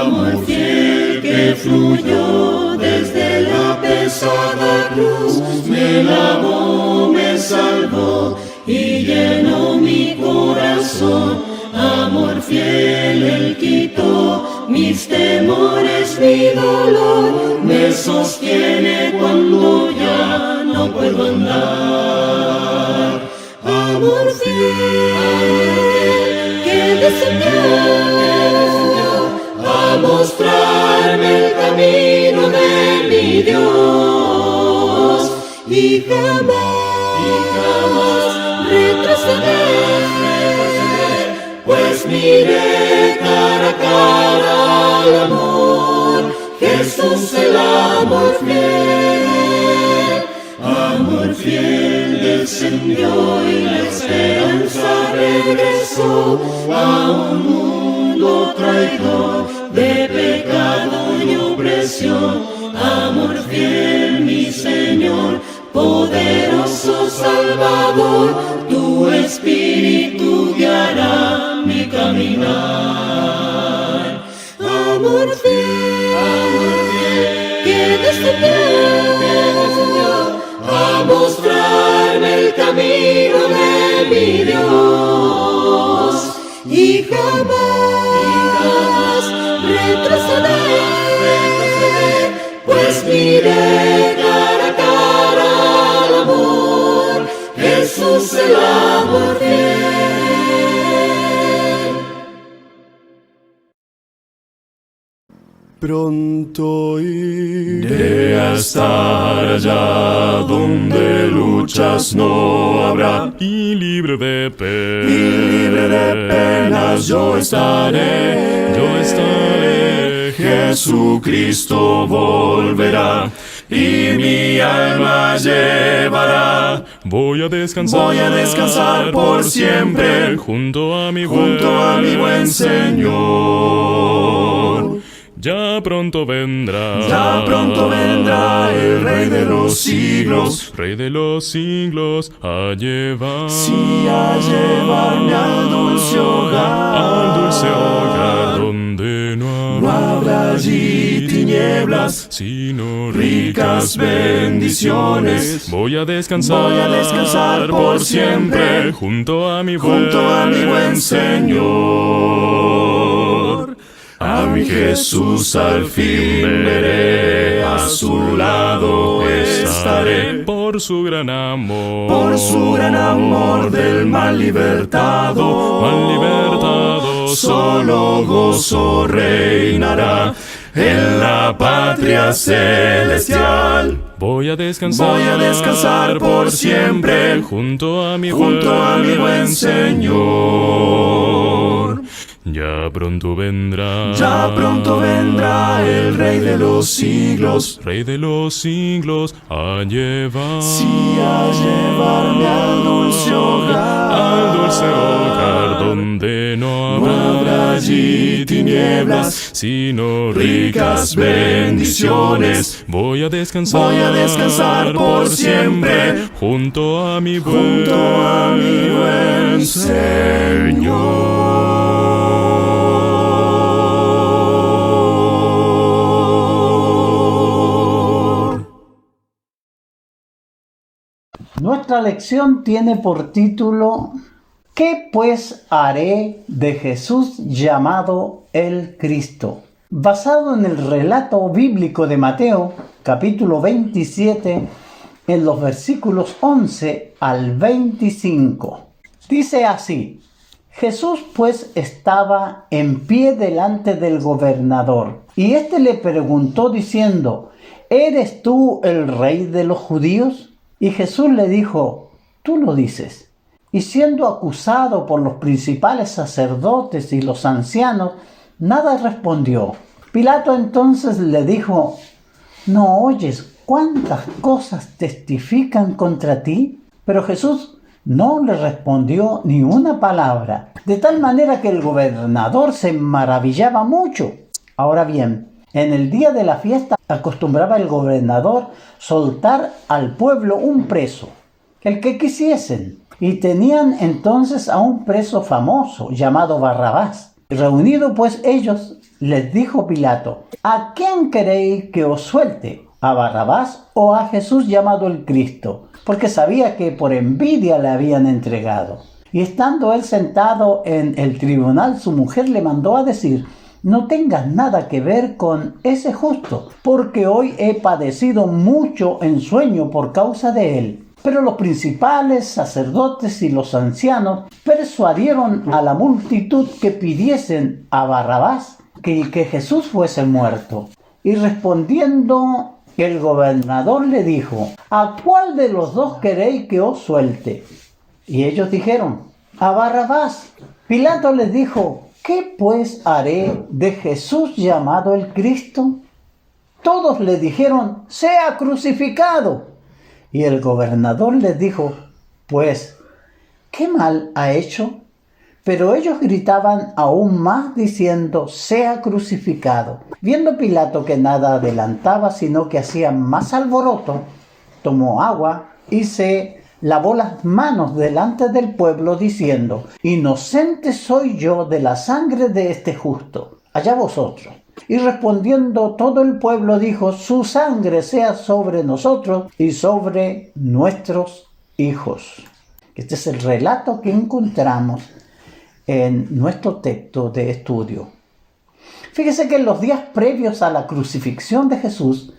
Amor fiel que fluyó desde la pesada cruz, me lavó, me salvó y llenó mi corazón. Amor fiel, Él quitó mis temores, mi dolor, me sostiene cuando ya no puedo andar. Amor fiel, que descendió a mostrarme el camino de mi Dios, y jamás retroceder, pues miré cara a cara al amor, Jesús el amor fiel descendió y la esperanza regresó a un mundo traidor de pecado y opresión. Amor fiel, mi Señor, poderoso Salvador, tu Espíritu guiará mi caminar. Amor fiel, que descendió a mostrarme el camino de mi Dios, y jamás retroceder, pues miré cara a cara al amor, Jesús el amor fiel. Pronto iré a estar allá donde luchas no habrá, y libre de penas yo estaré. Jesucristo volverá y mi alma llevará. Voy a descansar por siempre junto a mi buen Señor. Ya pronto vendrá el Rey de los siglos, a llevar, a llevarme al dulce hogar, donde no habrá allí tinieblas, sino ricas bendiciones. Voy a descansar por siempre junto a mi buen Señor. A mi Jesús al fin veré, a su lado estaré. Por su gran amor del mal libertado, solo gozo reinará en la patria celestial. Voy a descansar por siempre junto a mi buen Señor. Ya pronto vendrá el Rey de los siglos, a llevar, a llevarme al dulce hogar, donde no habrá allí tinieblas, sino ricas bendiciones. Voy a descansar por siempre junto a mi buen Señor. Nuestra lección tiene por título ¿Qué pues haré de Jesús llamado el Cristo? Basado en el relato bíblico de Mateo, capítulo 27, en los versículos 11 al 25. Dice así: Jesús pues estaba en pie delante del gobernador, y éste le preguntó diciendo: ¿Eres tú el rey de los judíos? Y Jesús le dijo: Tú lo dices. Y siendo acusado por los principales sacerdotes y los ancianos, nada respondió. Pilato entonces le dijo: ¿No oyes cuántas cosas testifican contra ti? Pero Jesús no le respondió ni una palabra, de tal manera que el gobernador se maravillaba mucho. Ahora bien, en el día de la fiesta acostumbraba el gobernador soltar al pueblo un preso, el que quisiesen, y tenían entonces a un preso famoso llamado Barrabás. Reunidos pues ellos, les dijo Pilato: ¿a quién queréis que os suelte? ¿A Barrabás o a Jesús llamado el Cristo? Porque sabía que por envidia le habían entregado. Y estando él sentado en el tribunal, su mujer le mandó a decir: no tengas nada que ver con ese justo, porque hoy he padecido mucho en sueño por causa de él. Pero los principales sacerdotes y los ancianos persuadieron a la multitud que pidiesen a Barrabás que Jesús fuese muerto. Y respondiendo, el gobernador le dijo: ¿a cuál de los dos queréis que os suelte? Y ellos dijeron: a Barrabás. Pilato les dijo: ¿qué pues haré de Jesús llamado el Cristo? Todos le dijeron: sea crucificado. Y el gobernador les dijo: pues, ¿qué mal ha hecho? Pero ellos gritaban aún más diciendo: sea crucificado. Viendo Pilato que nada adelantaba, sino que hacía más alboroto, tomó agua y se lavó las manos delante del pueblo, diciendo: inocente soy yo de la sangre de este justo, allá vosotros. Y respondiendo todo el pueblo dijo: su sangre sea sobre nosotros y sobre nuestros hijos. Este es el relato que encontramos en nuestro texto de estudio. Fíjese que en los días previos a la crucifixión de Jesús,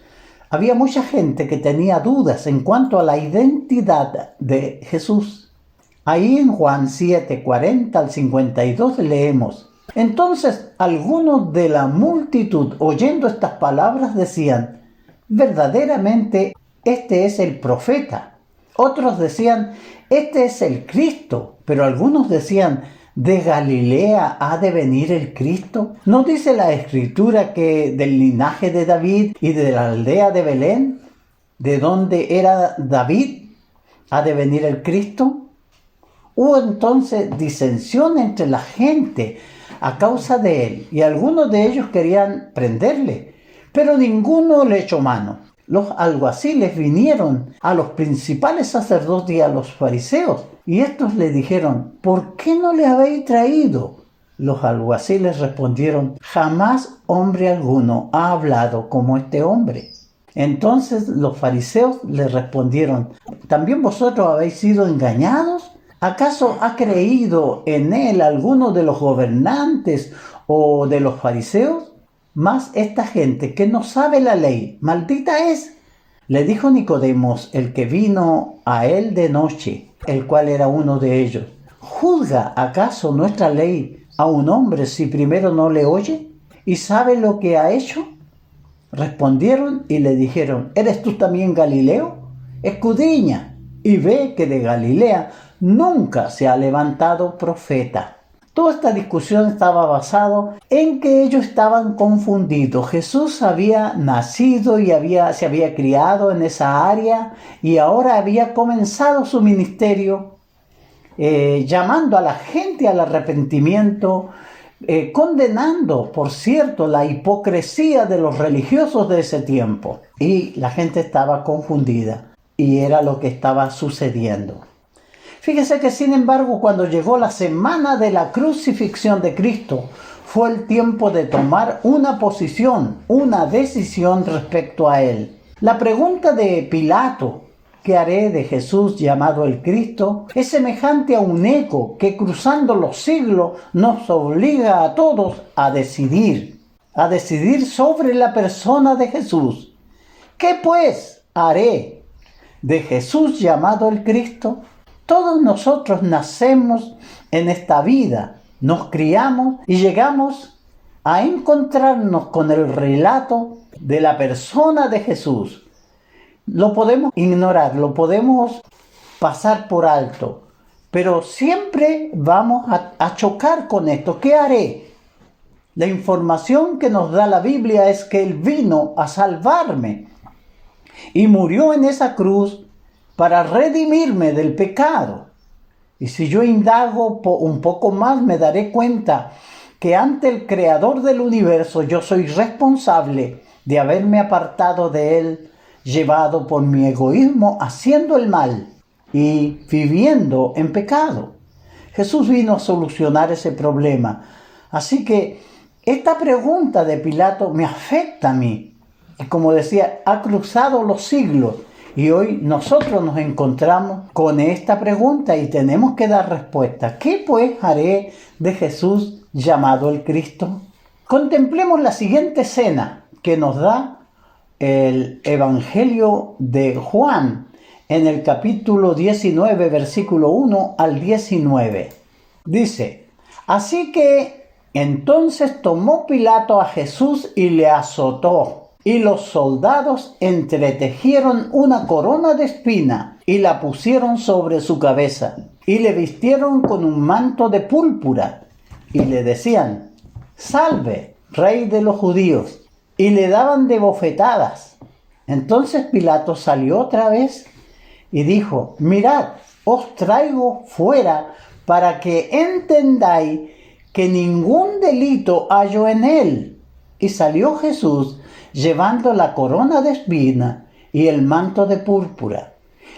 había mucha gente que tenía dudas en cuanto a la identidad de Jesús. Ahí en Juan 7, 40 al 52 leemos: entonces algunos de la multitud, oyendo estas palabras, decían: verdaderamente este es el profeta. Otros decían: este es el Cristo. Pero algunos decían: ¿de Galilea ha de venir el Cristo? ¿No dice la Escritura que del linaje de David y de la aldea de Belén, de donde era David, ha de venir el Cristo? Hubo entonces disensión entre la gente a causa de él, y algunos de ellos querían prenderle, pero ninguno le echó mano. Los alguaciles vinieron a los principales sacerdotes y a los fariseos, y estos le dijeron: ¿por qué no le habéis traído? Los alguaciles respondieron: jamás hombre alguno ha hablado como este hombre. Entonces los fariseos le respondieron: ¿también vosotros habéis sido engañados? ¿Acaso ha creído en él alguno de los gobernantes o de los fariseos? Mas esta gente que no sabe la ley, maldita es. Le dijo Nicodemos, el que vino a él de noche, el cual era uno de ellos: ¿juzga acaso nuestra ley a un hombre si primero no le oye y sabe lo que ha hecho? Respondieron y le dijeron: ¿eres tú también Galileo? Escudriña y ve que de Galilea nunca se ha levantado profeta. Toda esta discusión estaba basada en que ellos estaban confundidos. Jesús había nacido y se había criado en esa área, y ahora había comenzado su ministerio llamando a la gente al arrepentimiento, condenando, por cierto, la hipocresía de los religiosos de ese tiempo. Y la gente estaba confundida, y era lo que estaba sucediendo. Fíjese que, sin embargo, cuando llegó la semana de la crucifixión de Cristo, fue el tiempo de tomar una posición, una decisión respecto a él. La pregunta de Pilato: ¿qué haré de Jesús llamado el Cristo?, es semejante a un eco que, cruzando los siglos, nos obliga a todos a decidir sobre la persona de Jesús. ¿Qué pues haré de Jesús llamado el Cristo? Todos nosotros nacemos en esta vida, nos criamos y llegamos a encontrarnos con el relato de la persona de Jesús. Lo podemos ignorar, lo podemos pasar por alto, pero siempre vamos a chocar con esto. ¿Qué haré? La información que nos da la Biblia es que Él vino a salvarme y murió en esa cruz para redimirme del pecado. Y si yo indago un poco más, me daré cuenta que ante el Creador del universo yo soy responsable de haberme apartado de Él, llevado por mi egoísmo, haciendo el mal y viviendo en pecado. Jesús vino a solucionar ese problema. Así que Esta pregunta de Pilato me afecta a mí. Y como decía, ha cruzado los siglos. Y hoy nosotros nos encontramos con esta pregunta y tenemos que dar respuesta. ¿Qué pues haré de Jesús llamado el Cristo? Contemplemos la siguiente escena que nos da el Evangelio de Juan en el capítulo 19, versículo 1 al 19. Dice, así que entonces tomó Pilato a Jesús y le azotó. Y los soldados entretejieron una corona de espina y la pusieron sobre su cabeza. Y le vistieron con un manto de púrpura. Y le decían, salve, rey de los judíos. Y le daban de bofetadas. Entonces Pilato salió otra vez y dijo, mirad, os traigo fuera para que entendáis que ningún delito hallo en él. Y salió Jesús llevando la corona de espina y el manto de púrpura.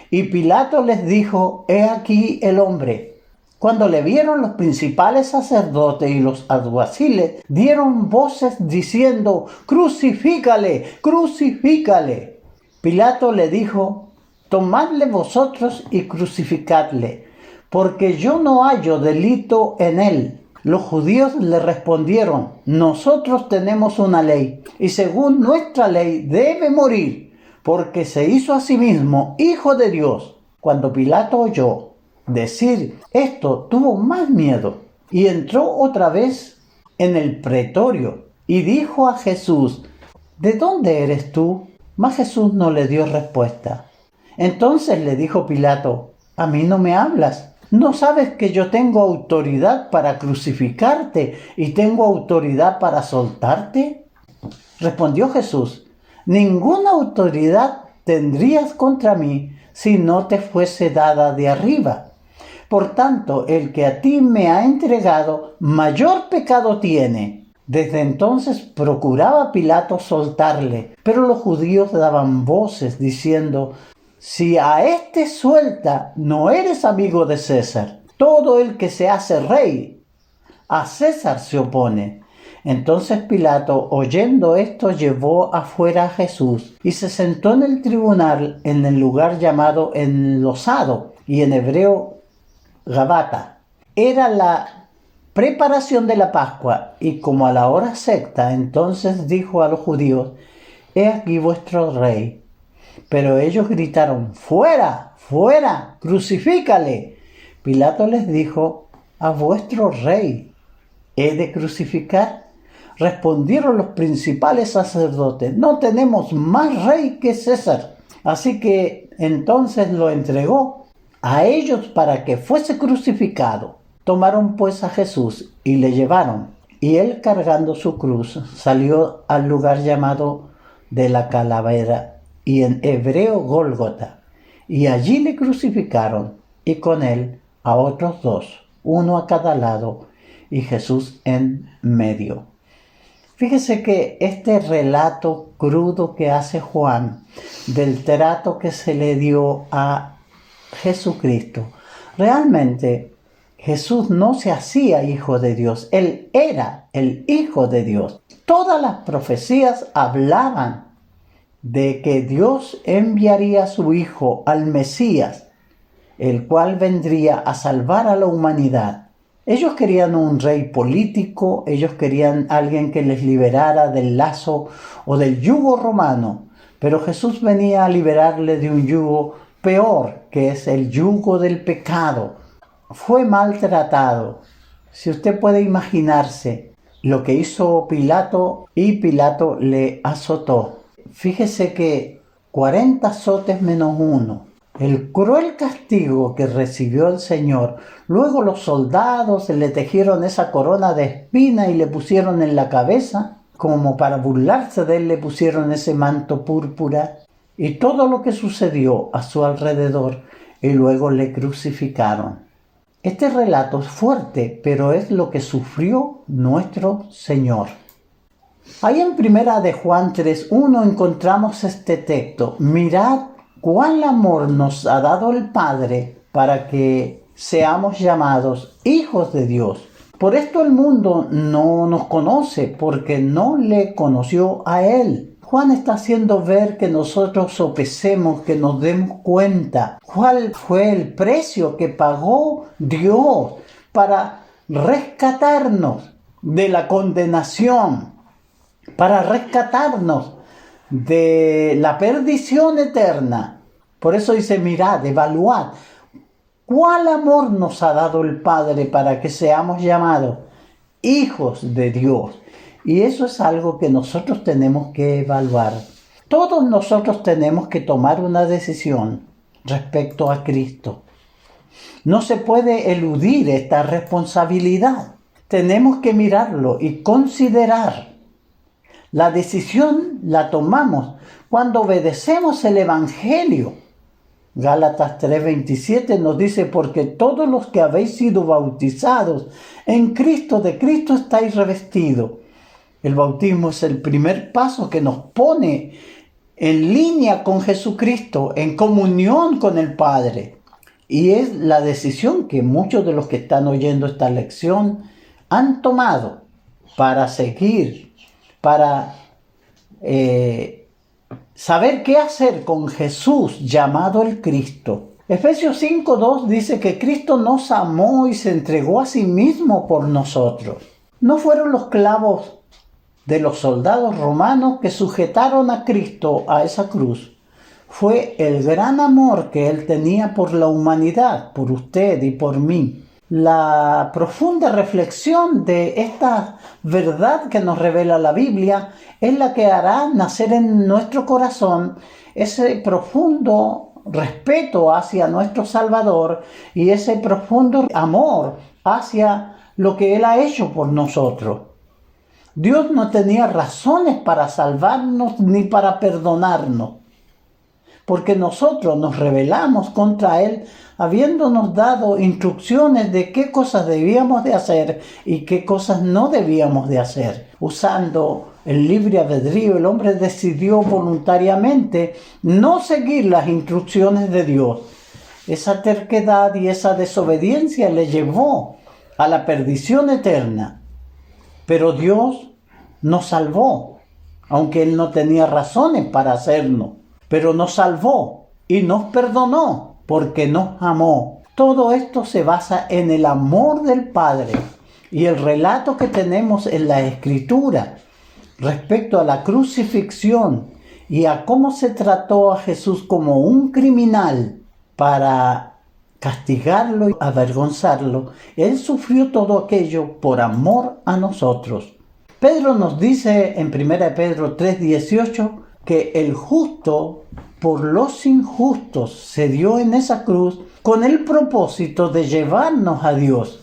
Y Pilato les dijo, he aquí el hombre. Cuando le vieron los principales sacerdotes y los alguaciles, dieron voces diciendo, crucifícale, crucifícale. Pilato le dijo, tomadle vosotros y crucificadle, porque yo no hallo delito en él. Los judíos le respondieron, nosotros tenemos una ley, y según nuestra ley debe morir, porque se hizo a sí mismo hijo de Dios. Cuando Pilato oyó decir esto, tuvo más miedo, y entró otra vez en el pretorio, y dijo a Jesús, ¿de dónde eres tú? Mas Jesús no le dio respuesta. Entonces le dijo Pilato, ¿a mí no me hablas? ¿No sabes que yo tengo autoridad para crucificarte y tengo autoridad para soltarte? Respondió Jesús, ninguna autoridad tendrías contra mí si no te fuese dada de arriba. Por tanto, el que a ti me ha entregado, mayor pecado tiene. Desde entonces procuraba Pilato soltarle, pero los judíos daban voces diciendo, si a este suelta, no eres amigo de César. Todo el que se hace rey, a César se opone. Entonces Pilato, oyendo esto, llevó afuera a Jesús y se sentó en el tribunal en el lugar llamado Enlosado y en hebreo Gabata. Era la preparación de la Pascua y como a la hora sexta, entonces dijo a los judíos, he aquí vuestro rey. Pero ellos gritaron, ¡fuera! ¡Fuera! ¡Crucifícale! Pilato les dijo, a vuestro rey he de crucificar. Respondieron los principales sacerdotes, no tenemos más rey que César. Así que entonces lo entregó a ellos para que fuese crucificado. Tomaron pues a Jesús y le llevaron. Y él cargando su cruz salió al lugar llamado de la calavera y en hebreo Gólgota, y allí le crucificaron, y con él a otros dos, uno a cada lado, y Jesús en medio. Fíjese que este relato crudo que hace Juan del trato que se le dio a Jesucristo, realmente Jesús no se hacía hijo de Dios, él era el Hijo de Dios. Todas las profecías hablaban de que Dios enviaría a su Hijo, al Mesías, el cual vendría a salvar a la humanidad. Ellos querían un rey político, ellos querían alguien que les liberara del lazo o del yugo romano, pero Jesús venía a liberarle de un yugo peor, que es el yugo del pecado. Fue maltratado. Si usted puede imaginarse lo que hizo Pilato, y Pilato le azotó. Fíjese que 40 azotes menos uno, el cruel castigo que recibió el Señor. Luego los soldados le tejieron esa corona de espina y le pusieron en la cabeza, como para burlarse de él, le pusieron ese manto púrpura y todo lo que sucedió a su alrededor, y luego le crucificaron. Este relato es fuerte, pero es lo que sufrió nuestro Señor. Ahí en primera de Juan 3:1 encontramos este texto. Mirad cuál amor nos ha dado el Padre para que seamos llamados hijos de Dios. Por esto el mundo no nos conoce, porque no le conoció a Él. Juan está haciendo ver que nosotros sopesemos, que nos demos cuenta cuál fue el precio que pagó Dios para rescatarnos de la condenación, para rescatarnos de la perdición eterna. Por eso dice, mirad, evaluad, ¿cuál amor nos ha dado el Padre para que seamos llamados hijos de Dios? Y eso es algo que nosotros tenemos que evaluar. Todos nosotros tenemos que tomar una decisión respecto a Cristo. No se puede eludir esta responsabilidad. Tenemos que mirarlo y considerar. La decisión la tomamos cuando obedecemos el Evangelio. Gálatas 3:27 nos dice, porque todos los que habéis sido bautizados en Cristo, de Cristo estáis revestidos. El bautismo es el primer paso que nos pone en línea con Jesucristo, en comunión con el Padre. Y es la decisión que muchos de los que están oyendo esta lección han tomado para seguir, para saber qué hacer con Jesús llamado el Cristo. Efesios 5:2 dice que Cristo nos amó y se entregó a sí mismo por nosotros. No fueron los clavos de los soldados romanos que sujetaron a Cristo a esa cruz. Fue el gran amor que Él tenía por la humanidad, por usted y por mí. La profunda reflexión de esta verdad que nos revela la Biblia es la que hará nacer en nuestro corazón ese profundo respeto hacia nuestro Salvador y ese profundo amor hacia lo que Él ha hecho por nosotros. Dios no tenía razones para salvarnos ni para perdonarnos, porque nosotros nos rebelamos contra Él, habiéndonos dado instrucciones de qué cosas debíamos de hacer y qué cosas no debíamos de hacer. Usando el libre albedrío, el hombre decidió voluntariamente no seguir las instrucciones de Dios. Esa terquedad y esa desobediencia le llevó a la perdición eterna. Pero Dios nos salvó, aunque Él no tenía razones para hacerlo. Pero nos salvó y nos perdonó porque nos amó. Todo esto se basa en el amor del Padre y el relato que tenemos en la Escritura respecto a la crucifixión y a cómo se trató a Jesús como un criminal para castigarlo y avergonzarlo. Él sufrió todo aquello por amor a nosotros. Pedro nos dice en 1 Pedro 3:18 que el justo por los injustos se dio en esa cruz con el propósito de llevarnos a Dios.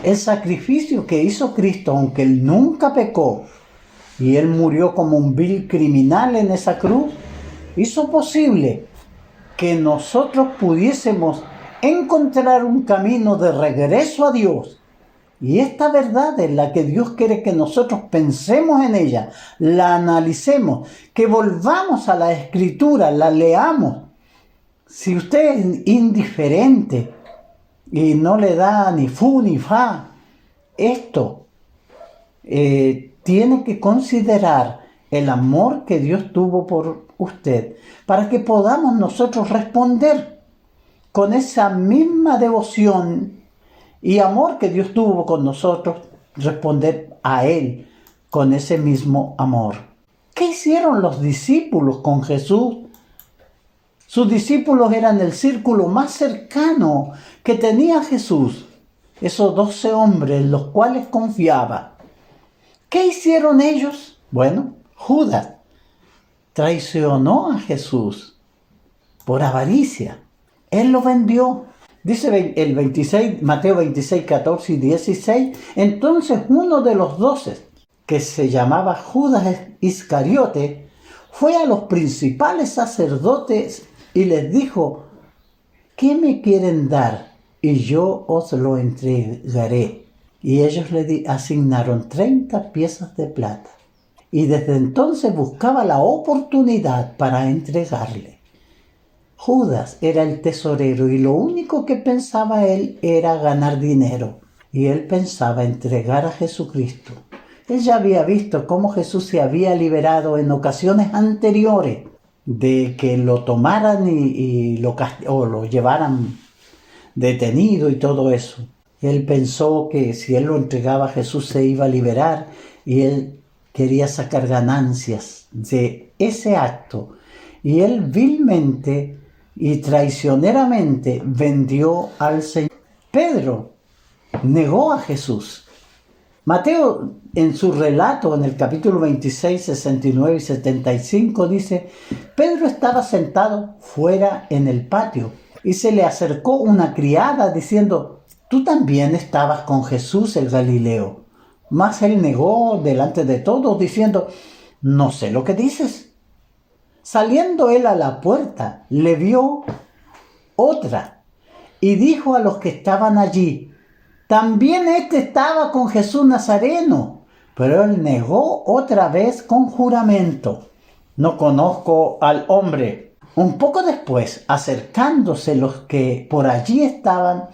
El sacrificio que hizo Cristo, aunque Él nunca pecó y Él murió como un vil criminal en esa cruz, hizo posible que nosotros pudiésemos encontrar un camino de regreso a Dios. Y esta verdad es la que Dios quiere que nosotros pensemos en ella, la analicemos, que volvamos a la Escritura, la leamos. Si usted es indiferente y no le da ni fu ni fa, esto tiene que considerar el amor que Dios tuvo por usted, para que podamos nosotros responder con esa misma devoción y amor que Dios tuvo con nosotros, responder a Él con ese mismo amor. ¿Qué hicieron los discípulos con Jesús? Sus discípulos eran el círculo más cercano que tenía Jesús, esos 12 hombres en los cuales confiaba. ¿Qué hicieron ellos? Bueno, Judas traicionó a Jesús por avaricia. Él lo vendió. Dice el 26, Mateo 26, 14 y 16. Entonces uno de los 12, que se llamaba Judas Iscariote, fue a los principales sacerdotes y les dijo: ¿qué me quieren dar? Y yo os lo entregaré. Y ellos le asignaron 30 piezas de plata. Y desde entonces buscaba la oportunidad para entregarle. Judas era el tesorero y lo único que pensaba él era ganar dinero. y él pensaba entregar a Jesucristo. Él ya había visto cómo Jesús se había liberado en ocasiones anteriores de que lo tomaran o lo llevaran detenido y todo eso. Él pensó que si él lo entregaba, Jesús se iba a liberar y él quería sacar ganancias de ese acto. Y él vilmente y traicioneramente vendió al Señor. Pedro negó a Jesús. Mateo, en su relato, en el capítulo 26, 69 y 75, dice: Pedro estaba sentado fuera en el patio y se le acercó una criada diciendo: tú también estabas con Jesús el Galileo. Mas él negó delante de todos diciendo: no sé lo que dices. Saliendo él a la puerta, le vio otra y dijo a los que estaban allí: también estaba con Jesús Nazareno. Pero él negó otra vez con juramento: no conozco al hombre. Un poco después, acercándose los que por allí estaban,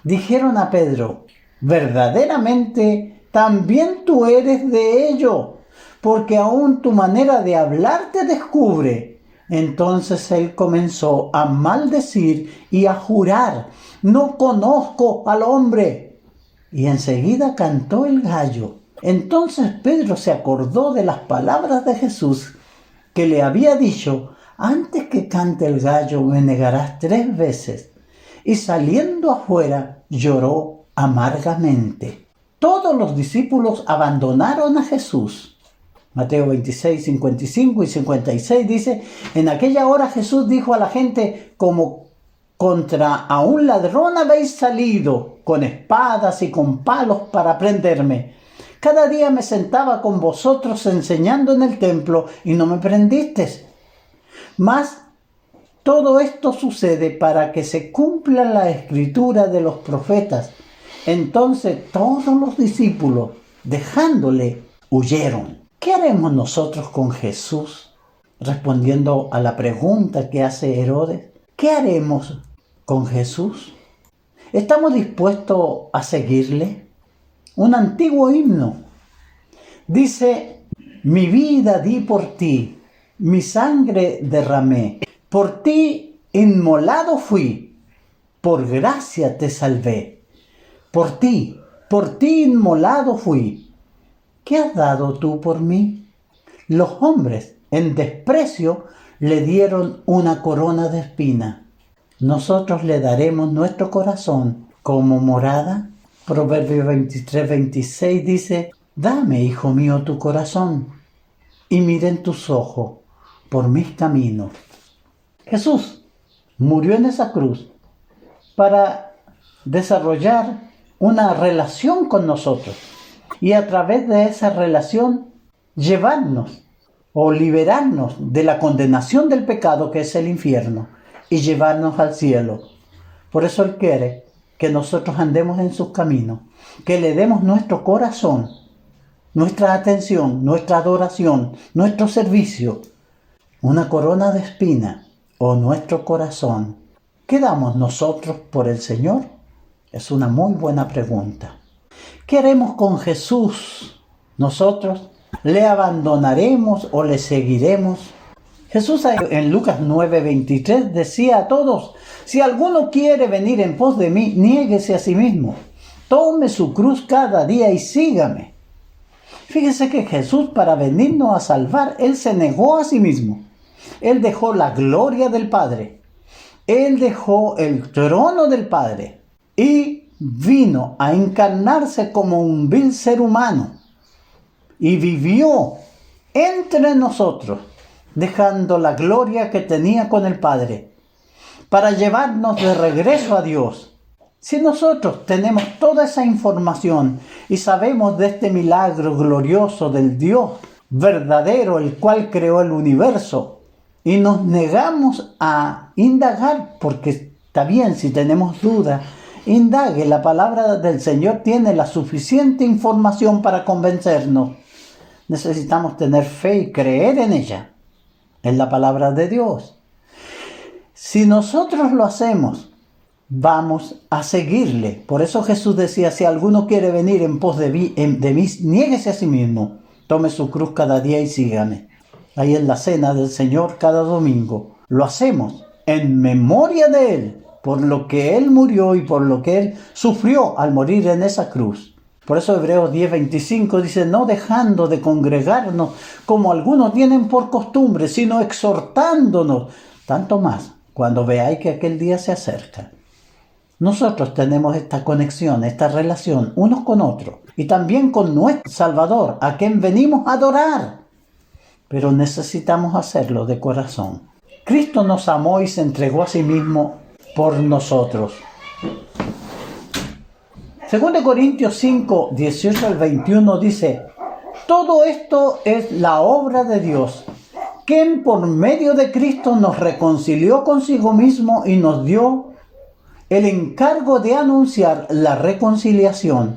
dijeron a Pedro: verdaderamente también tú eres de ello, porque aún tu manera de hablar te descubre. Entonces él comenzó a maldecir y a jurar: no conozco al hombre. Y enseguida cantó el gallo. Entonces Pedro se acordó de las palabras de Jesús que le había dicho: antes que cante el gallo me negarás 3 veces. Y saliendo afuera lloró amargamente. Todos los discípulos abandonaron a Jesús. Mateo 26, 55 y 56 dice: en aquella hora Jesús dijo a la gente: como contra a un ladrón habéis salido con espadas y con palos para prenderme. Cada día me sentaba con vosotros enseñando en el templo y no me prendisteis. Mas todo esto sucede para que se cumpla la escritura de los profetas. Entonces todos los discípulos, dejándole, huyeron. ¿Qué haremos nosotros con Jesús? Respondiendo a la pregunta que hace Herodes, ¿qué haremos con Jesús? ¿Estamos dispuestos a seguirle? Un antiguo himno dice: mi vida di por ti, mi sangre derramé, por ti inmolado fui, por gracia te salvé. Por ti inmolado fui. ¿Qué has dado tú por mí? Los hombres, en desprecio, le dieron una corona de espina. Nosotros le daremos nuestro corazón como morada. Proverbios 23, 26 dice: dame, hijo mío, tu corazón, y miren tus ojos por mis caminos. Jesús murió en esa cruz para desarrollar una relación con nosotros y a través de esa relación llevarnos o liberarnos de la condenación del pecado, que es el infierno, y llevarnos al cielo. Por eso Él quiere que nosotros andemos en sus caminos, que le demos nuestro corazón, nuestra atención, nuestra adoración, nuestro servicio, una corona de espina o nuestro corazón. ¿Qué damos nosotros por el Señor? Es una muy buena pregunta. ¿Qué haremos con Jesús? ¿Nosotros le abandonaremos o le seguiremos? Jesús en Lucas 9:23 decía a todos: si alguno quiere venir en pos de mí, niéguese a sí mismo, tome su cruz cada día y sígame. Fíjese que Jesús, para venirnos a salvar, Él se negó a sí mismo. Él dejó la gloria del Padre. Él dejó el trono del Padre y vino a encarnarse como un vil ser humano y vivió entre nosotros, dejando la gloria que tenía con el Padre para llevarnos de regreso a Dios. Si nosotros tenemos toda esa información y sabemos de este milagro glorioso del Dios verdadero, el cual creó el universo, y nos negamos a indagar, porque está bien si tenemos dudas, indague, la palabra del Señor tiene la suficiente información para convencernos. Necesitamos tener fe y creer en ella, en la palabra de Dios. Si nosotros lo hacemos, vamos a seguirle. Por eso Jesús decía, si alguno quiere venir en pos de mí, niéguese a sí mismo, tome su cruz cada día y sígame. Ahí en la cena del Señor cada domingo. Lo hacemos en memoria de Él, por lo que Él murió y por lo que Él sufrió al morir en esa cruz. Por eso Hebreos 10:25 dice, no dejando de congregarnos como algunos tienen por costumbre, sino exhortándonos, tanto más cuando veáis que aquel día se acerca. Nosotros tenemos esta conexión, esta relación unos con otros y también con nuestro Salvador, a quien venimos a adorar. Pero necesitamos hacerlo de corazón. Cristo nos amó y se entregó a sí mismo por nosotros. 2 Corintios 5, 18 al 21 dice, todo esto es la obra de Dios, quien por medio de Cristo nos reconcilió consigo mismo y nos dio el encargo de anunciar la reconciliación.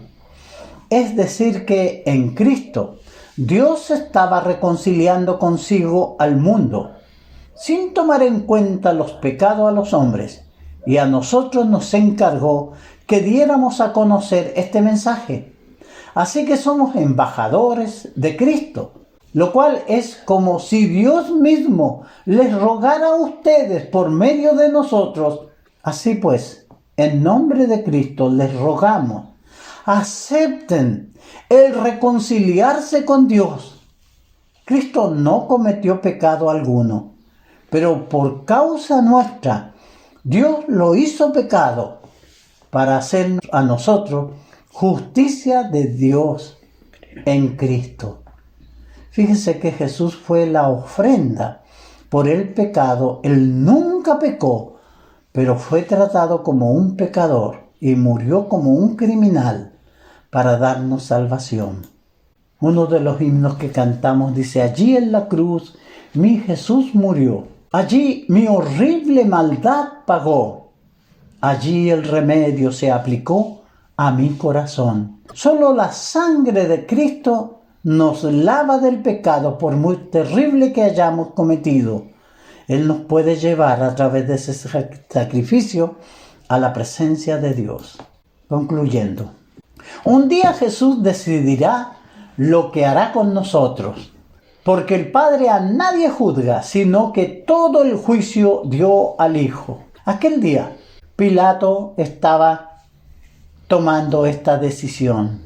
Es decir que en Cristo Dios estaba reconciliando consigo al mundo, sin tomar en cuenta los pecados a los hombres, y a nosotros nos encargó que diéramos a conocer este mensaje. Así que somos embajadores de Cristo, lo cual es como si Dios mismo les rogara a ustedes por medio de nosotros. Así pues, en nombre de Cristo les rogamos, acepten el reconciliarse con Dios. Cristo no cometió pecado alguno, pero por causa nuestra, Dios lo hizo pecado para hacer a nosotros justicia de Dios en Cristo. Fíjense que Jesús fue la ofrenda por el pecado. Él nunca pecó, pero fue tratado como un pecador y murió como un criminal para darnos salvación. Uno de los himnos que cantamos dice, allí en la cruz mi Jesús murió, allí mi horrible maldad pagó, allí el remedio se aplicó a mi corazón. Solo la sangre de Cristo nos lava del pecado por muy terrible que hayamos cometido. Él nos puede llevar a través de ese sacrificio a la presencia de Dios. Concluyendo, un día Jesús decidirá lo que hará con nosotros, porque el Padre a nadie juzga, sino que todo el juicio dio al Hijo. Aquel día, Pilato estaba tomando esta decisión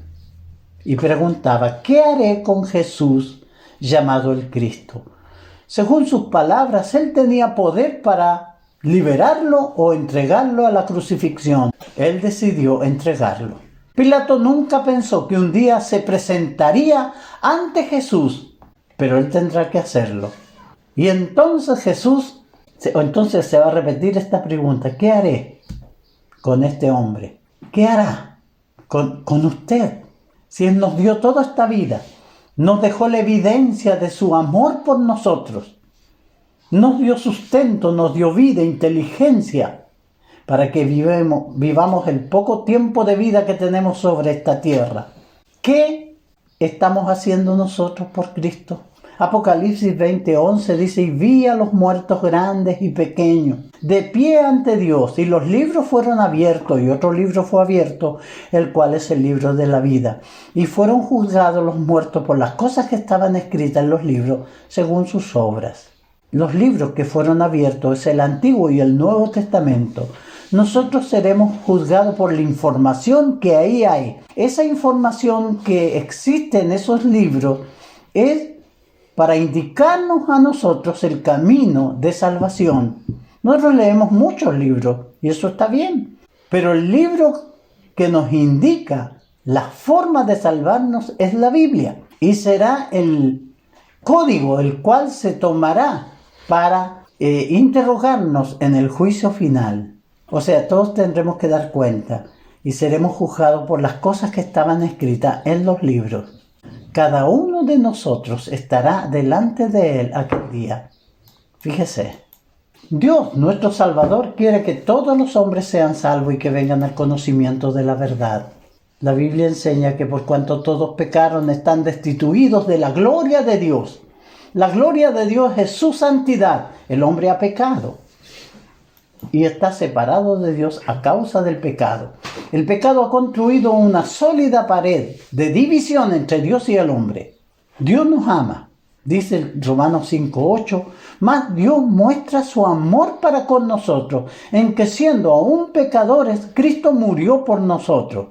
y preguntaba, ¿qué haré con Jesús llamado el Cristo? Según sus palabras, él tenía poder para liberarlo o entregarlo a la crucifixión. Él decidió entregarlo. Pilato nunca pensó que un día se presentaría ante Jesús, pero él tendrá que hacerlo. Y entonces entonces se va a repetir esta pregunta, ¿qué haré con este hombre? ¿Qué hará con usted? Si Él nos dio toda esta vida, nos dejó la evidencia de su amor por nosotros, nos dio sustento, nos dio vida, inteligencia, para que vivamos el poco tiempo de vida que tenemos sobre esta tierra. ¿Qué estamos haciendo nosotros por Cristo? Apocalipsis 20:11 dice, y vi a los muertos grandes y pequeños, de pie ante Dios, y los libros fueron abiertos, y otro libro fue abierto, el cual es el libro de la vida. Y fueron juzgados los muertos por las cosas que estaban escritas en los libros, según sus obras. Los libros que fueron abiertos es el Antiguo y el Nuevo Testamento. Nosotros seremos juzgados por la información que ahí hay. Esa información que existe en esos libros es para indicarnos a nosotros el camino de salvación. Nosotros leemos muchos libros y eso está bien, pero el libro que nos indica la forma de salvarnos es la Biblia y será el código el cual se tomará para interrogarnos en el juicio final. O sea, todos tendremos que dar cuenta y seremos juzgados por las cosas que estaban escritas en los libros. Cada uno de nosotros estará delante de Él aquel día. Fíjese, Dios, nuestro Salvador, quiere que todos los hombres sean salvos y que vengan al conocimiento de la verdad. La Biblia enseña que por cuanto todos pecaron, están destituidos de la gloria de Dios. La gloria de Dios es su santidad. El hombre ha pecado. y está separado de Dios a causa del pecado. El pecado ha construido una sólida pared de división entre Dios y el hombre. Dios nos ama, dice Romanos 5:8, mas Dios muestra su amor para con nosotros, en que siendo aún pecadores, Cristo murió por nosotros.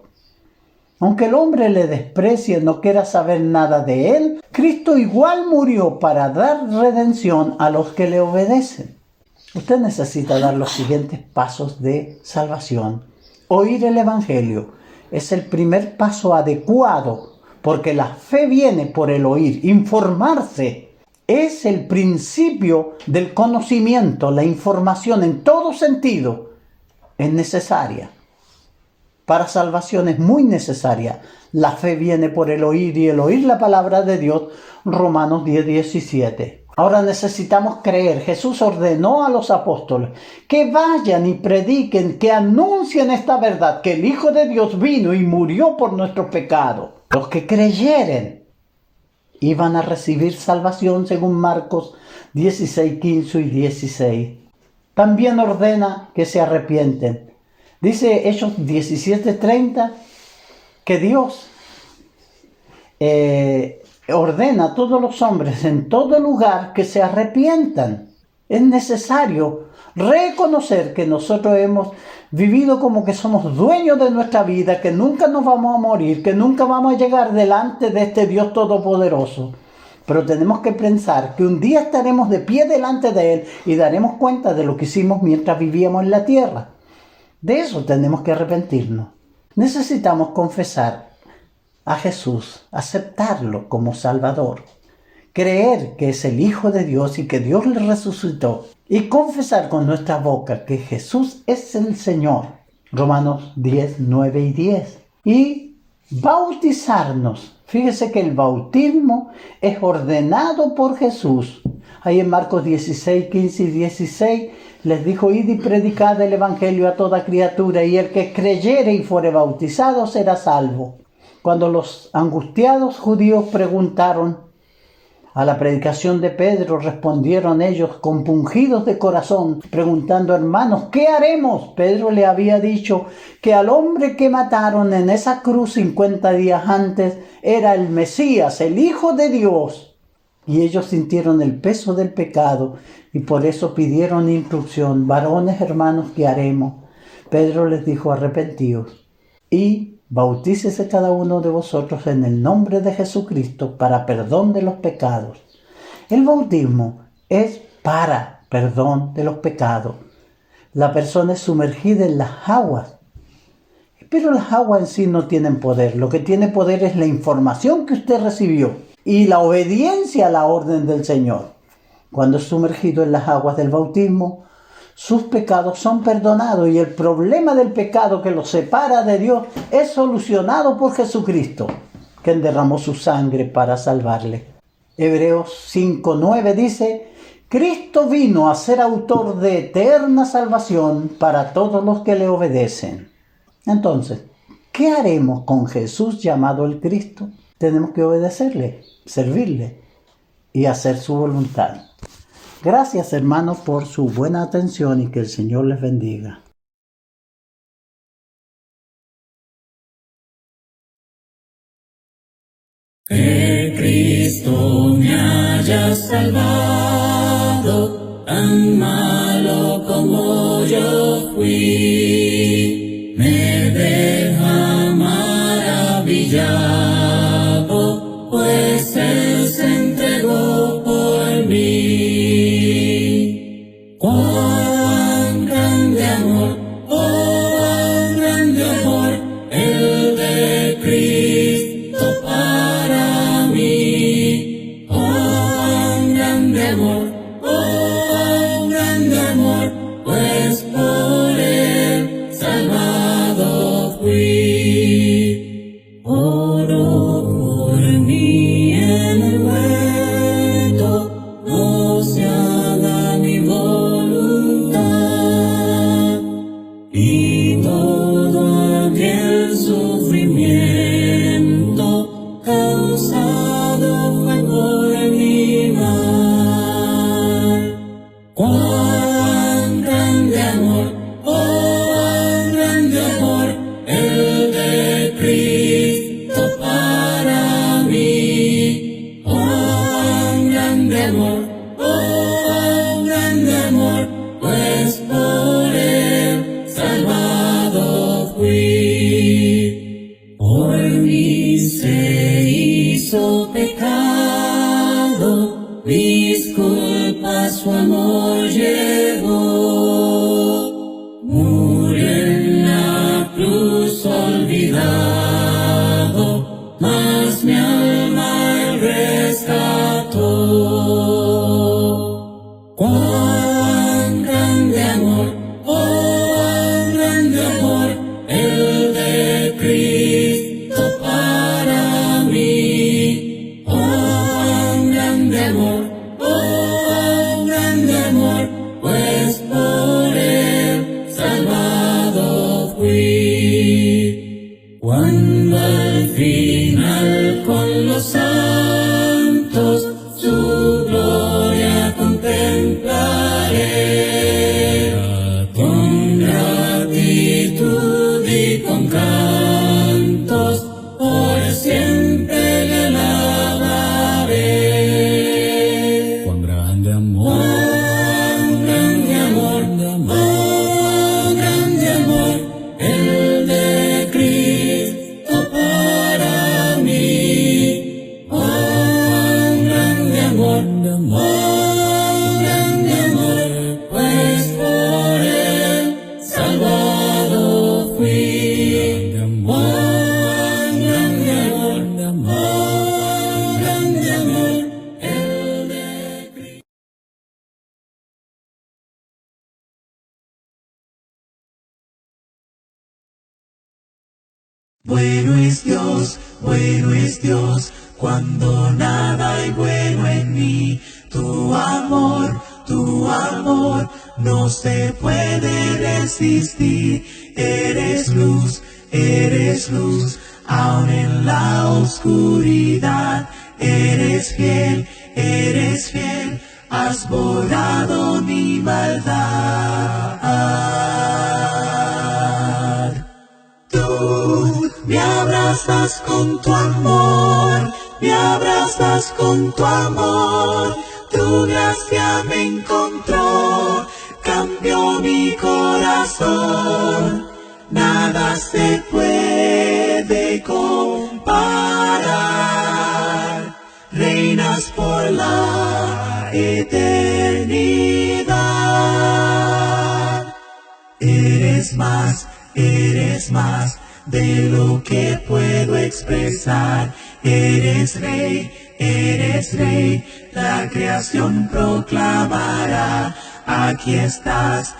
Aunque el hombre le desprecie, no quiera saber nada de él, Cristo igual murió para dar redención a los que le obedecen. Usted necesita dar los siguientes pasos de salvación. Oír el Evangelio es el primer paso adecuado, porque la fe viene por el oír. Informarse es el principio del conocimiento. La información en todo sentido es necesaria. Para salvación es muy necesaria. La fe viene por el oír y el oír la palabra de Dios. Romanos 10:17. Ahora necesitamos creer. Jesús ordenó a los apóstoles que vayan y prediquen, que anuncien esta verdad, que el Hijo de Dios vino y murió por nuestros pecados. Los que creyeren iban a recibir salvación según Marcos 16:15 y 16. También ordena que se arrepienten. Dice Hechos 17:30 que Dios ordena a todos los hombres en todo lugar que se arrepientan. Es necesario reconocer que nosotros hemos vivido como que somos dueños de nuestra vida, que nunca nos vamos a morir, que nunca vamos a llegar delante de este Dios todopoderoso. Pero tenemos que pensar que un día estaremos de pie delante de Él y daremos cuenta de lo que hicimos mientras vivíamos en la tierra. De eso tenemos que arrepentirnos. Necesitamos confesar a Jesús, aceptarlo como Salvador, creer que es el Hijo de Dios y que Dios le resucitó, y confesar con nuestra boca que Jesús es el Señor. Romanos 10:9 y 10. Y bautizarnos. Fíjese que el bautismo es ordenado por Jesús. Ahí en Marcos 16:15 y 16 les dijo: id y predicad el evangelio a toda criatura, y el que creyere y fuere bautizado será salvo. Cuando los angustiados judíos preguntaron a la predicación de Pedro, respondieron ellos compungidos de corazón, preguntando: hermanos, ¿qué haremos? Pedro le había dicho que al hombre que mataron en esa cruz 50 días antes era el Mesías, el Hijo de Dios. Y ellos sintieron el peso del pecado y por eso pidieron instrucción. Varones, hermanos, ¿qué haremos? Pedro les dijo: arrepentíos y bautícese cada uno de vosotros en el nombre de Jesucristo para perdón de los pecados. El bautismo es para perdón de los pecados. La persona es sumergida en las aguas, pero las aguas en sí no tienen poder. Lo que tiene poder es la información que usted recibió y la obediencia a la orden del Señor. Cuando es sumergido en las aguas del bautismo, sus pecados son perdonados y el problema del pecado que los separa de Dios es solucionado por Jesucristo, quien derramó su sangre para salvarle. Hebreos 5:9 dice: Cristo vino a ser autor de eterna salvación para todos los que le obedecen. Entonces, ¿qué haremos con Jesús llamado el Cristo? Tenemos que obedecerle, servirle y hacer su voluntad. Gracias, hermanos, por su buena atención y que el Señor les bendiga. Que Cristo me haya salvado, tan malo como yo fui, me deja maravillado, pues Él se entregó por mí. ¡Cuán grande amor, cuán grande amor, el de Cristo para mí! ¡Cuán grande amor, cuán grande amor, pues por Él salvado fui! Oro por mí en el huerto, no se haga mi voluntad, y todo aquel sufrimiento causado fue por mi mal. grande amor, oh, grande amor, pues por él salvado fui. Por mí se hizo pecado, mis culpas su amor llevó. Murió en la cruz olvidado, mas mi alma él rescató. Cuán grande amor, oh, grande amor, el de Cristo para mí. Oh, grande amor, oh, grande amor, pues por él salvado fui. Cuando al final con los santos su gloria contemplaré, con gratitud y con cantos por siempre le alabaré. Cuán grande amor, cuán grande amor, oh, grande amor, el de Cristo para mí. Oh, grande amor, oh, grande amor, pues por él salvado fui. Oh, grande amor, oh, grande amor, el de Cristo. Bueno es Dios, cuando nada hay bueno en mí. Tu amor no se puede resistir. Eres luz, aun en la oscuridad. Eres fiel, has borrado mi maldad. Tú me abrazas con tu amor, me abrazas con tu amor. Tu gracia me encontró, cambió mi corazón. Nada se puede comparar. Reinas por la eternidad. Eres más de lo que puedo expresar. Eres rey, la creación proclamará. Aquí estás,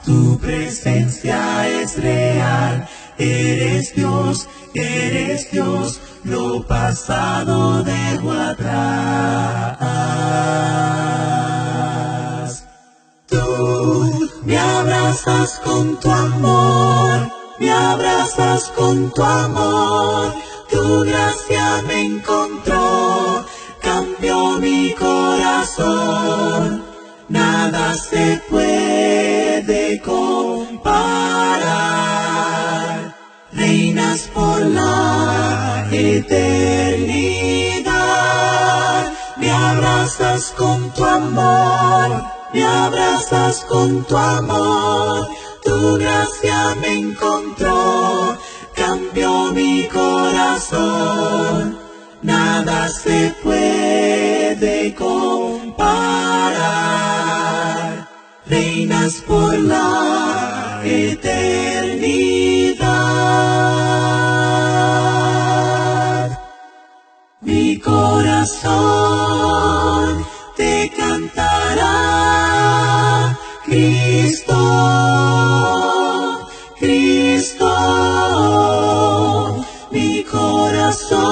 tu presencia es real. Eres Dios, lo pasado dejo atrás. Tú me abrazas con tu amor, me abrazas con tu amor. Tu gracia me encontró, cambió mi corazón. Nada se puede comparar. Reinas por la eternidad. Me abrazas con tu amor, me abrazas con tu amor. Tu gracia me encontró, cambió mi corazón. Nada se puede comparar. Reinas por la eternidad. Mi corazón te cantará, Cristo, mi corazón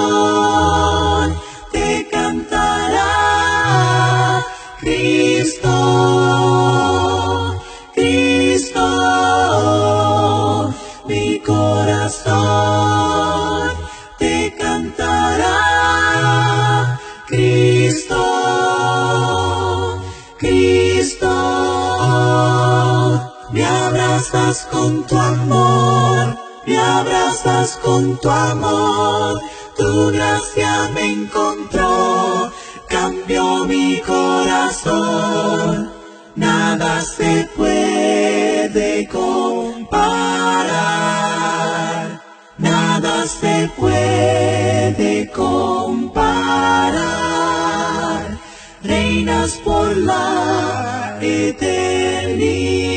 te cantará, Cristo, mi corazón te cantará, Cristo, me abrazas con tu amor, me abrazas con tu amor. Tu gracia me encontró, limpió mi corazón, nada se puede comparar, nada se puede comparar. Reinas por la eternidad.